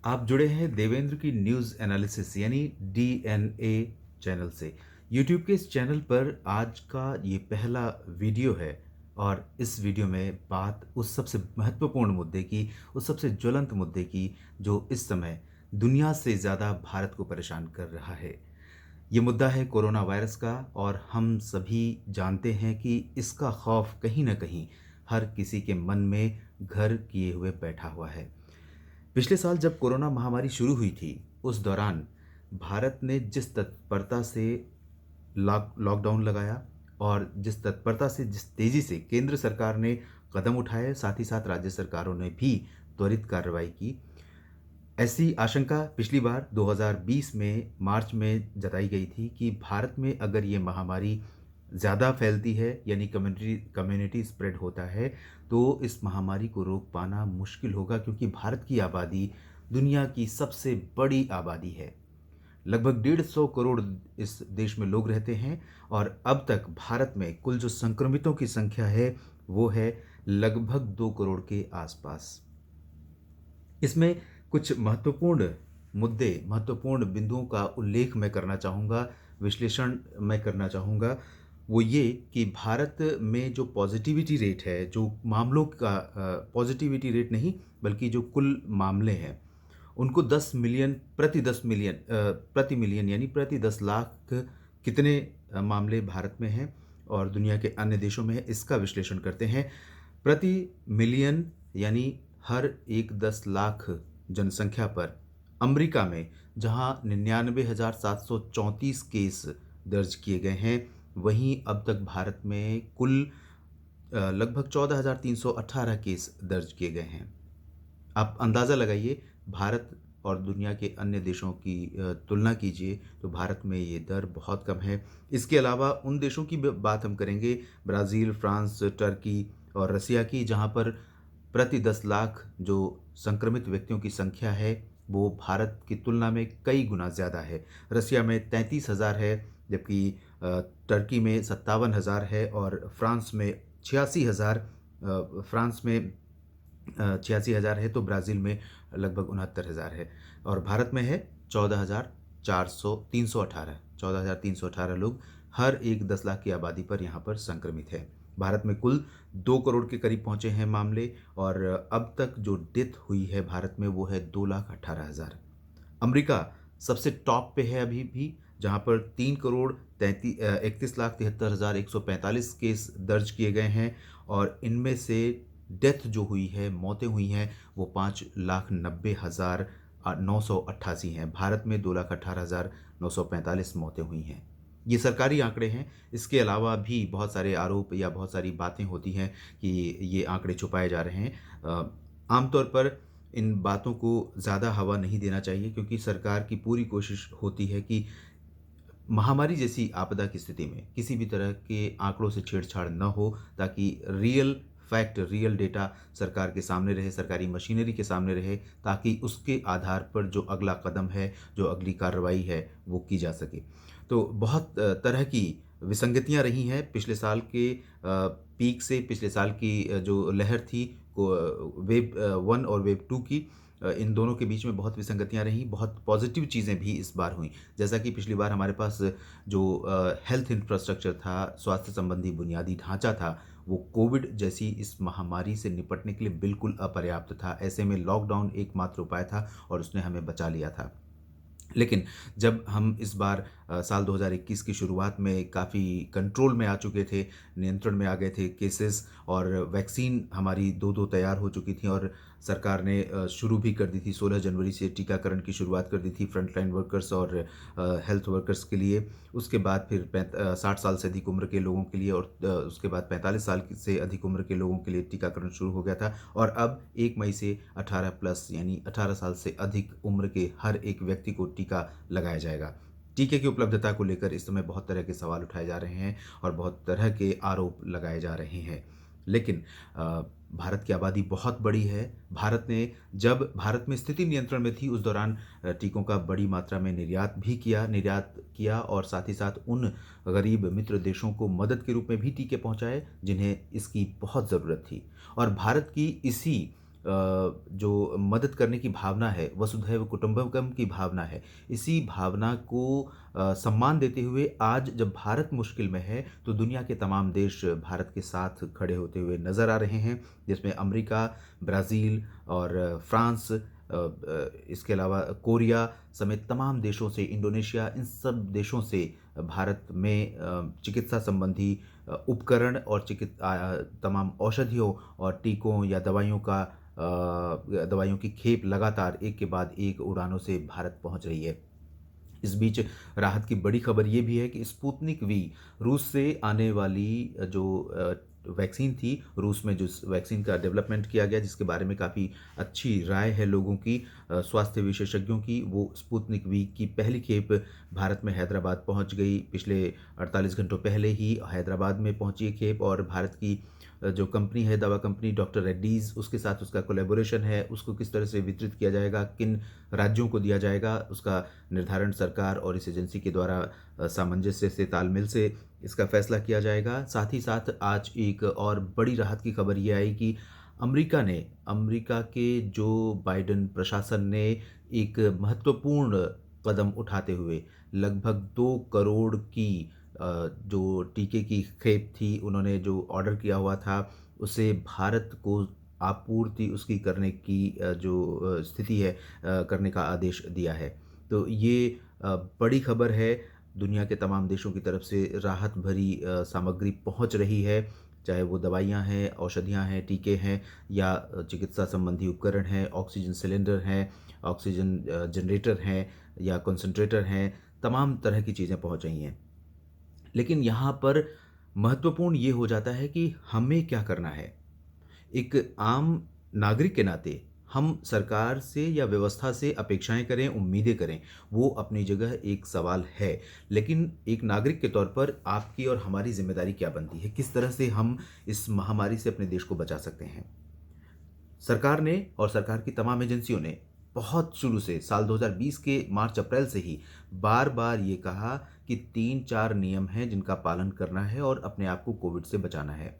आप जुड़े हैं देवेंद्र की न्यूज़ एनालिसिस यानी डीएनए चैनल से। यूट्यूब के इस चैनल पर आज का ये पहला वीडियो है और इस वीडियो में बात उस सबसे महत्वपूर्ण मुद्दे की, उस सबसे ज्वलंत मुद्दे की जो इस समय दुनिया से ज़्यादा भारत को परेशान कर रहा है। ये मुद्दा है कोरोना वायरस का और हम सभी जानते हैं कि इसका खौफ कहीं न कहीं हर किसी के मन में घर किए हुए बैठा हुआ है। पिछले साल जब कोरोना महामारी शुरू हुई थी, उस दौरान भारत ने जिस तत्परता से लॉकडाउन लगाया और जिस तत्परता से, जिस तेज़ी से केंद्र सरकार ने कदम उठाए, साथ ही साथ राज्य सरकारों ने भी त्वरित कार्रवाई की। ऐसी आशंका पिछली बार 2020 में मार्च में जताई गई थी कि भारत में अगर ये महामारी ज़्यादा फैलती है यानी कम्युनिटी स्प्रेड होता है, तो इस महामारी को रोक पाना मुश्किल होगा क्योंकि भारत की आबादी दुनिया की सबसे बड़ी आबादी है। लगभग 150 करोड़ इस देश में लोग रहते हैं और अब तक भारत में कुल जो संक्रमितों की संख्या है, वो है लगभग 2 करोड़ के आसपास। इसमें कुछ महत्वपूर्ण मुद्दे, महत्वपूर्ण बिंदुओं का उल्लेख मैं करना चाहूँगा, विश्लेषण मैं करना चाहूँगा। वो ये कि भारत में जो पॉज़िटिविटी रेट है, जो मामलों का पॉज़िटिविटी रेट नहीं बल्कि जो कुल मामले हैं, उनको 10 मिलियन प्रति मिलियन यानी प्रति 10 लाख कितने मामले भारत में हैं और दुनिया के अन्य देशों में है, इसका विश्लेषण करते हैं। प्रति मिलियन यानी हर एक 10 लाख जनसंख्या पर अमेरिका में जहां 99,734 केस दर्ज किए गए हैं, वहीं अब तक भारत में कुल लगभग 14,318 केस दर्ज किए गए हैं। आप अंदाज़ा लगाइए, भारत और दुनिया के अन्य देशों की तुलना कीजिए तो भारत में ये दर बहुत कम है। इसके अलावा उन देशों की बात हम करेंगे, ब्राज़ील, फ्रांस, टर्की और रसिया की, जहाँ पर प्रति 10 लाख जो संक्रमित व्यक्तियों की संख्या है, वो भारत की तुलना में कई गुना ज़्यादा है। रसिया में 33,000 है, जबकि टर्की में 57,000 है और फ्रांस में 86,000 फ्रांस में 86,000 है, तो ब्राज़ील में लगभग 69,000 है और भारत में है 14,318 लोग हर एक 10 लाख की आबादी पर यहाँ पर संक्रमित है। भारत में कुल 2 करोड़ के करीब पहुँचे हैं मामले और अब तक जो डेथ हुई है भारत में वो है 2,18,000। अमेरिका सबसे टॉप पे है अभी भी, जहाँ पर 3 करोड़ 31,73,145 केस दर्ज किए गए हैं और इनमें से डेथ जो हुई है, मौतें हुई हैं, वो 5,90,988 हैं। भारत में 2,18,945 मौतें हुई हैं। ये सरकारी आंकड़े हैं। इसके अलावा भी बहुत सारे आरोप या बहुत सारी बातें होती हैं कि ये आंकड़े छुपाए जा रहे हैं। आमतौर पर इन बातों को ज़्यादा हवा नहीं देना चाहिए क्योंकि सरकार की पूरी कोशिश होती है कि महामारी जैसी आपदा की स्थिति में किसी भी तरह के आंकड़ों से छेड़छाड़ न हो, ताकि रियल फैक्ट, रियल डेटा सरकार के सामने रहे, सरकारी मशीनरी के सामने रहे, ताकि उसके आधार पर जो अगला कदम है, जो अगली कार्रवाई है, वो की जा सके। तो बहुत तरह की विसंगतियां रही हैं पिछले साल के पीक से, पिछले साल की जो लहर थी वेव 1 और वेव 2 की, इन दोनों के बीच में बहुत विसंगतियां रहीं, बहुत पॉजिटिव चीज़ें भी इस बार हुईं। जैसा कि पिछली बार हमारे पास जो हेल्थ इंफ्रास्ट्रक्चर था, स्वास्थ्य संबंधी बुनियादी ढांचा था, वो कोविड जैसी इस महामारी से निपटने के लिए बिल्कुल अपर्याप्त था। ऐसे में लॉकडाउन एकमात्र उपाय था और उसने हमें बचा लिया था। लेकिन जब हम इस बार साल 2021 की शुरुआत में काफ़ी कंट्रोल में आ चुके थे, नियंत्रण में आ गए थे केसेस और वैक्सीन हमारी 2-2 तैयार हो चुकी थी और सरकार ने शुरू भी कर दी थी, 16 जनवरी से टीकाकरण की शुरुआत कर दी थी फ्रंटलाइन वर्कर्स और हेल्थ वर्कर्स के लिए। उसके बाद फिर 60 साल से अधिक उम्र के लोगों के लिए और उसके बाद 45 साल से अधिक उम्र के लोगों के लिए टीकाकरण शुरू हो गया था और अब 1 मई से 18 प्लस यानी 18 साल से अधिक उम्र के हर एक व्यक्ति को टीका लगाया जाएगा। टीके की उपलब्धता को लेकर इस समय बहुत तरह के सवाल उठाए जा रहे हैं और बहुत तरह के आरोप लगाए जा रहे हैं। लेकिन भारत की आबादी बहुत बड़ी है। जब भारत में स्थिति नियंत्रण में थी, उस दौरान टीकों का बड़ी मात्रा में निर्यात किया और साथ ही साथ उन गरीब मित्र देशों को मदद के रूप में भी टीके पहुंचाए जिन्हें इसकी बहुत ज़रूरत थी। और भारत की इसी जो मदद करने की भावना है, वसुधैव कुटुंबकम की भावना है, इसी भावना को सम्मान देते हुए आज जब भारत मुश्किल में है, तो दुनिया के तमाम देश भारत के साथ खड़े होते हुए नज़र आ रहे हैं, जिसमें अमेरिका, ब्राज़ील और फ्रांस, इसके अलावा कोरिया समेत तमाम देशों से, इंडोनेशिया, इन सब देशों से भारत में चिकित्सा संबंधी उपकरण और तमाम औषधियों और टीकों या दवाइयों की खेप लगातार एक के बाद एक उड़ानों से भारत पहुंच रही है। इस बीच राहत की बड़ी खबर ये भी है कि स्पुतनिक वी, रूस से आने वाली जो वैक्सीन थी, रूस में जिस वैक्सीन का डेवलपमेंट किया गया, जिसके बारे में काफ़ी अच्छी राय है लोगों की, स्वास्थ्य विशेषज्ञों की, वो स्पुतनिक वी की पहली खेप भारत में हैदराबाद पहुंच गई। पिछले 48 घंटों पहले ही हैदराबाद में पहुंची ये खेप, और भारत की जो कंपनी है, दवा कंपनी डॉक्टर रेड्डीज़, उसके साथ उसका कोलैबोरेशन है। उसको किस तरह से वितरित किया जाएगा, किन राज्यों को दिया जाएगा, उसका निर्धारण सरकार और इस एजेंसी के द्वारा सामंजस्य से, तालमेल से इसका फैसला किया जाएगा। साथ ही साथ आज एक और बड़ी राहत की खबर ये आई कि अमेरिका के जो बाइडेन प्रशासन ने एक महत्वपूर्ण कदम उठाते हुए लगभग 2 करोड़ की जो टीके की खेप थी, उन्होंने जो ऑर्डर किया हुआ था, उसे भारत को आपूर्ति उसकी करने की जो स्थिति है, करने का आदेश दिया है। तो ये बड़ी खबर है। दुनिया के तमाम देशों की तरफ से राहत भरी सामग्री पहुंच रही है, चाहे वो दवाइयाँ हैं, औषधियाँ हैं, टीके हैं या चिकित्सा संबंधी उपकरण हैं, ऑक्सीजन सिलेंडर हैं, ऑक्सीजन जनरेटर हैं या कंसंट्रेटर हैं, तमाम तरह की चीज़ें पहुंच रही हैं। लेकिन यहाँ पर महत्वपूर्ण ये हो जाता है कि हमें क्या करना है। एक आम नागरिक के नाते हम सरकार से या व्यवस्था से अपेक्षाएं करें, उम्मीदें करें, वो अपनी जगह एक सवाल है। लेकिन एक नागरिक के तौर पर आपकी और हमारी जिम्मेदारी क्या बनती है? किस तरह से हम इस महामारी से अपने देश को बचा सकते हैं? सरकार ने और सरकार की तमाम एजेंसियों ने बहुत शुरू से साल 2020 के मार्च-अप्रैल से ही बार-बार ये कहा कि 3-4 नियम हैं जिनका पालन करना है और अपने आप को कोविड से बचाना है।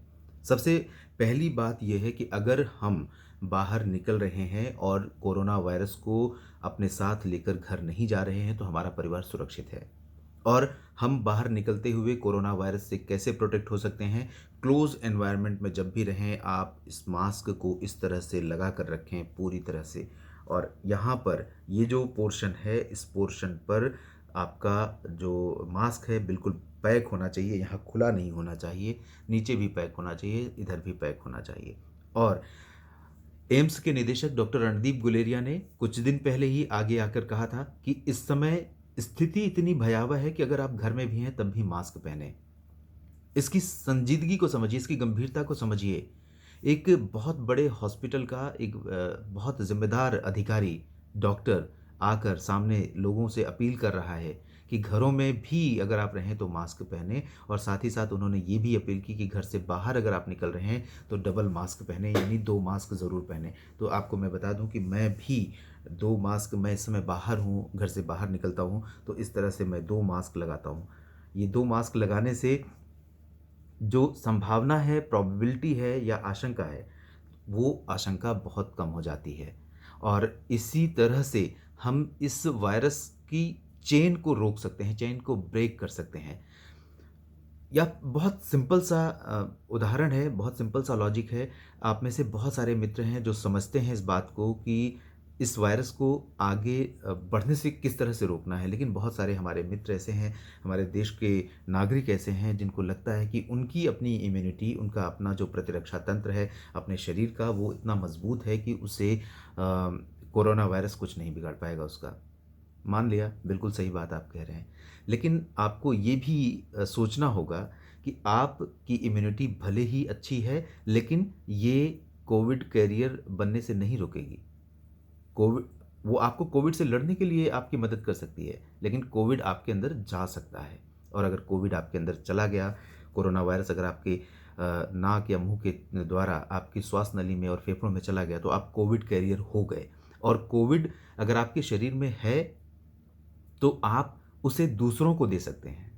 सबसे पहली बात ये है कि अगर हम बाहर निकल रहे हैं और कोरोना वायरस को अपने साथ लेकर घर नहीं जा रहे हैं, तो हमारा परिवार सुरक्षित है। और हम बाहर निकलते हुए कोरोना वायरस से कैसे प्रोटेक्ट हो सकते हैं? क्लोज एनवायरनमेंट में जब भी रहें, आप इस मास्क को इस तरह से लगा कर रखें पूरी तरह से। और यहाँ पर ये जो पोर्शन है, इस पोर्शन पर आपका जो मास्क है बिल्कुल पैक होना चाहिए, यहाँ खुला नहीं होना चाहिए, नीचे भी पैक होना चाहिए, इधर भी पैक होना चाहिए। और एम्स के निदेशक डॉक्टर रणदीप गुलेरिया ने कुछ दिन पहले ही आगे आकर कहा था कि इस समय स्थिति इतनी भयावह है कि अगर आप घर में भी हैं तब भी मास्क पहने। इसकी संजीदगी को समझिए, इसकी गंभीरता को समझिए। एक बहुत बड़े हॉस्पिटल का एक बहुत ज़िम्मेदार अधिकारी, डॉक्टर आकर सामने लोगों से अपील कर रहा है कि घरों में भी अगर आप रहें तो मास्क पहनें, और साथ ही साथ उन्होंने ये भी अपील की कि घर से बाहर अगर आप निकल रहे हैं तो डबल मास्क पहनें, यानी 2 मास्क ज़रूर पहनें। तो आपको मैं बता दूं कि मैं भी 2 मास्क, मैं इस समय बाहर हूँ, घर से बाहर निकलता हूँ तो इस तरह से मैं 2 मास्क लगाता हूँ। ये 2 मास्क लगाने से जो संभावना है, प्रोबेबिलिटी है या आशंका है, वो आशंका बहुत कम हो जाती है। और इसी तरह से हम इस वायरस की चेन को रोक सकते हैं, चेन को ब्रेक कर सकते हैं। या बहुत सिंपल सा उदाहरण है, बहुत सिंपल सा लॉजिक है। आप में से बहुत सारे मित्र हैं जो समझते हैं इस बात को कि इस वायरस को आगे बढ़ने से किस तरह से रोकना है। लेकिन बहुत सारे हमारे मित्र ऐसे हैं, हमारे देश के नागरिक ऐसे हैं जिनको लगता है कि उनकी अपनी इम्यूनिटी, उनका अपना जो प्रतिरक्षा तंत्र है अपने शरीर का, वो इतना मजबूत है कि उसे कोरोना वायरस कुछ नहीं बिगाड़ पाएगा उसका। मान लिया, बिल्कुल सही बात आप कह रहे हैं। लेकिन आपको ये भी सोचना होगा कि आपकी इम्यूनिटी भले ही अच्छी है, लेकिन ये कोविड कैरियर बनने से नहीं रोकेगी। कोविड, वो आपको कोविड से लड़ने के लिए आपकी मदद कर सकती है, लेकिन कोविड आपके अंदर जा सकता है। और अगर कोविड आपके अंदर चला गया, कोरोना वायरस अगर आपके नाक या मुंह के द्वारा आपकी श्वास नली में और फेफड़ों में चला गया, तो आप कोविड कैरियर हो गए। और कोविड अगर आपके शरीर में है तो आप उसे दूसरों को दे सकते हैं।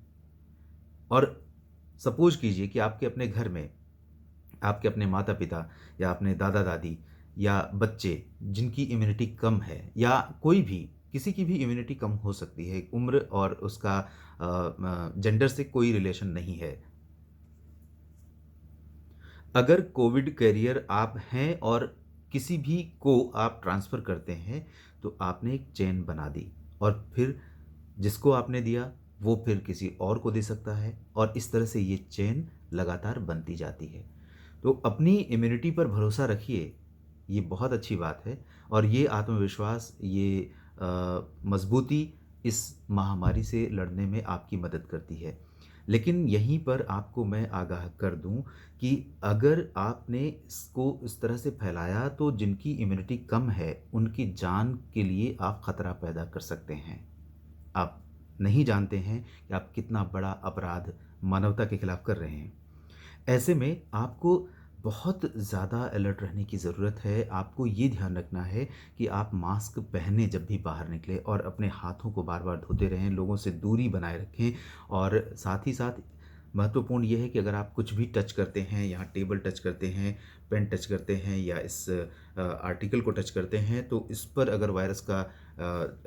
और सपोज कीजिए कि आपके अपने घर में आपके अपने माता-पिता या अपने दादा-दादी या बच्चे जिनकी इम्यूनिटी कम है, या कोई भी, किसी की भी इम्यूनिटी कम हो सकती है, उम्र और उसका जेंडर से कोई रिलेशन नहीं है। अगर कोविड कैरियर आप हैं और किसी भी को आप ट्रांसफ़र करते हैं, तो आपने एक चेन बना दी, और फिर जिसको आपने दिया, वो फिर किसी और को दे सकता है, और इस तरह से ये चेन लगातार बनती जाती है। तो अपनी इम्यूनिटी पर भरोसा रखिए, ये बहुत अच्छी बात है, और ये आत्मविश्वास, ये मज़बूती इस महामारी से लड़ने में आपकी मदद करती है। लेकिन यहीं पर आपको मैं आगाह कर दूँ कि अगर आपने इसको इस तरह से फैलाया, तो जिनकी इम्यूनिटी कम है, उनकी जान के लिए आप खतरा पैदा कर सकते हैं। आप नहीं जानते हैं कि आप कितना बड़ा अपराध मानवता के खिलाफ कर रहे हैं। ऐसे में आपको बहुत ज़्यादा अलर्ट रहने की ज़रूरत है। आपको ये ध्यान रखना है कि आप मास्क पहने जब भी बाहर निकलें, और अपने हाथों को बार-बार धोते रहें, लोगों से दूरी बनाए रखें, और साथ ही साथ महत्वपूर्ण ये है कि अगर आप कुछ भी टच करते हैं, यहाँ टेबल टच करते हैं, पेन टच करते हैं, या इस आर्टिकल को टच करते हैं, तो इस पर अगर वायरस का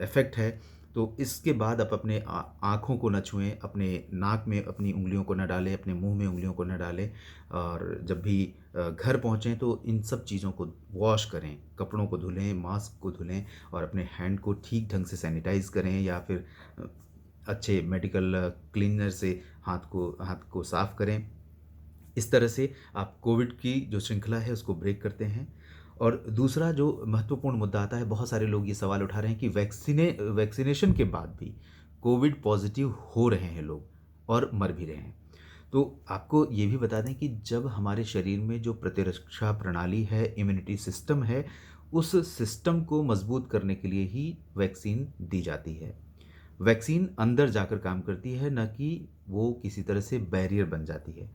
इफ़ेक्ट है, तो इसके बाद आप अपने आँखों को ना छुएँ, अपने नाक में अपनी उँगलियों को ना डालें, अपने मुँह में उँगलियों को ना डालें, और जब भी घर पहुँचे तो इन सब चीज़ों को वॉश करें, कपड़ों को धुलें, मास्क को धुलें, और अपने हैंड को ठीक ढंग से सैनिटाइज़ करें, या फिर अच्छे मेडिकल क्लीनर से हाथ को साफ़ करें। इस तरह से आप कोविड की जो श्रृंखला है उसको ब्रेक करते हैं। और दूसरा जो महत्वपूर्ण मुद्दा आता है, बहुत सारे लोग ये सवाल उठा रहे हैं कि वैक्सीनेशन के बाद भी कोविड पॉज़िटिव हो रहे हैं लोग, और मर भी रहे हैं। तो आपको ये भी बता दें कि जब हमारे शरीर में जो प्रतिरक्षा प्रणाली है, इम्यूनिटी सिस्टम है, उस सिस्टम को मज़बूत करने के लिए ही वैक्सीन दी जाती है। वैक्सीन अंदर जाकर काम करती है, ना कि वो किसी तरह से बैरियर बन जाती है।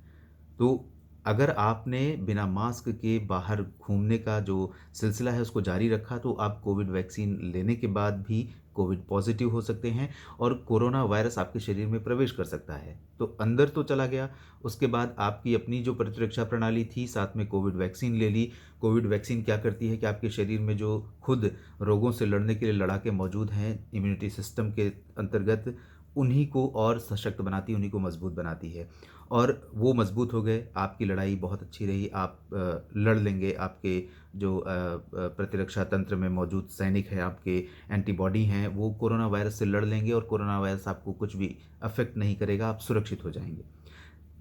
तो अगर आपने बिना मास्क के बाहर घूमने का जो सिलसिला है उसको जारी रखा, तो आप कोविड वैक्सीन लेने के बाद भी कोविड पॉजिटिव हो सकते हैं, और कोरोना वायरस आपके शरीर में प्रवेश कर सकता है। तो अंदर तो चला गया, उसके बाद आपकी अपनी जो प्रतिरक्षा प्रणाली थी, साथ में कोविड वैक्सीन ले ली। कोविड वैक्सीन क्या करती है कि आपके शरीर में जो खुद रोगों से लड़ने के लिए लड़ाके मौजूद हैं इम्यूनिटी सिस्टम के अंतर्गत, उन्हीं को और सशक्त बनाती है, उन्हीं को मजबूत बनाती है। और वो मजबूत हो गए, आपकी लड़ाई बहुत अच्छी रही, आप लड़ लेंगे, आपके जो प्रतिरक्षा तंत्र में मौजूद सैनिक हैं, आपके एंटीबॉडी हैं, वो कोरोना वायरस से लड़ लेंगे, और कोरोना वायरस आपको कुछ भी अफ़ेक्ट नहीं करेगा, आप सुरक्षित हो जाएँगे।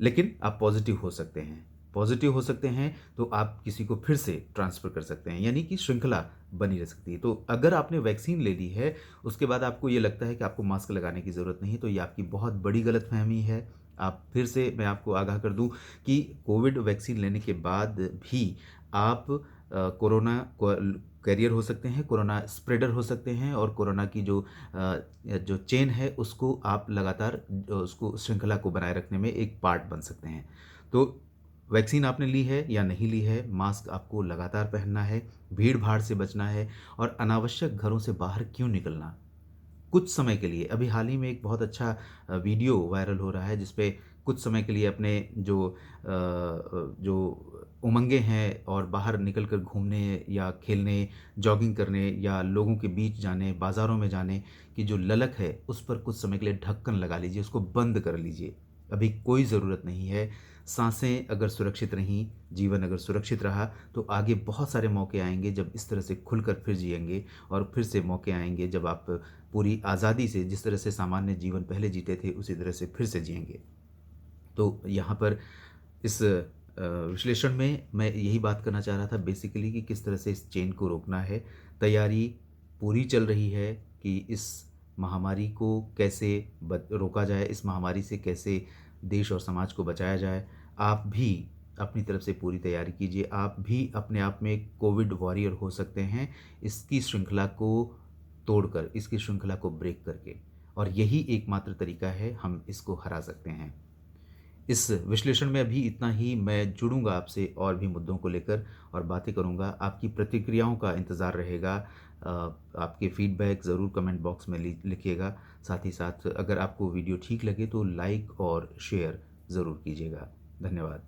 लेकिन आप पॉज़िटिव हो सकते हैं। पॉज़िटिव हो सकते हैं, तो आप किसी को फिर से ट्रांसफ़र कर सकते हैं, यानी कि श्रृंखला बनी रह सकती है। तो अगर आपने वैक्सीन ले ली है, उसके बाद आपको ये लगता है कि आपको मास्क लगाने की ज़रूरत नहीं है, तो ये आपकी बहुत बड़ी गलतफ़हमी है। आप फिर से मैं आपको आगाह कर दूँ कि कोविड वैक्सीन लेने के बाद भी आप कोरोना को कैरियर हो सकते हैं, कोरोना स्प्रेडर हो सकते हैं, और कोरोना की जो चेन है उसको आप लगातार उसको श्रृंखला को बनाए रखने में एक पार्ट बन सकते हैं। तो वैक्सीन आपने ली है या नहीं ली है, मास्क आपको लगातार पहनना है, भीड़-भाड़ से बचना है, और अनावश्यक घरों से बाहर क्यों निकलना? कुछ समय के लिए, अभी हाल ही में एक बहुत अच्छा वीडियो वायरल हो रहा है, जिसपे कुछ समय के लिए अपने जो उमंगें हैं, और बाहर निकल कर घूमने या खेलने, जॉगिंग करने, या लोगों के बीच जाने, बाज़ारों में जाने की जो ललक है, उस पर कुछ समय के लिए ढक्कन लगा लीजिए, उसको बंद कर लीजिए। अभी कोई ज़रूरत नहीं है। साँसें अगर सुरक्षित रहीं, जीवन अगर सुरक्षित रहा, तो आगे बहुत सारे मौके आएँगे जब इस तरह से खुलकर फिर जिएँगे, और फिर से मौके आएँगे जब आप पूरी आज़ादी से, जिस तरह से सामान्य जीवन पहले जीते थे, उसी तरह से फिर से जिएँगे। तो यहाँ पर इस विश्लेषण में मैं यही बात करना चाह रहा था बेसिकली, कि किस तरह से इस चेन को रोकना है। तैयारी पूरी चल रही है कि इस महामारी को कैसे रोका जाए, इस महामारी से कैसे देश और समाज को बचाया जाए। आप भी अपनी तरफ से पूरी तैयारी कीजिए। आप भी अपने आप में एक कोविड वॉरियर हो सकते हैं, इसकी श्रृंखला को तोड़कर, इसकी श्रृंखला को ब्रेक करके, और यही एकमात्र तरीका है, हम इसको हरा सकते हैं। इस विश्लेषण में अभी इतना ही। मैं जुड़ूँगा आपसे और भी मुद्दों को लेकर, और बातें करूँगा। आपकी प्रतिक्रियाओं का इंतज़ार रहेगा। आपके फीडबैक ज़रूर कमेंट बॉक्स में लिखिएगा। साथ ही साथ अगर आपको वीडियो ठीक लगे तो लाइक और शेयर ज़रूर कीजिएगा। धन्यवाद।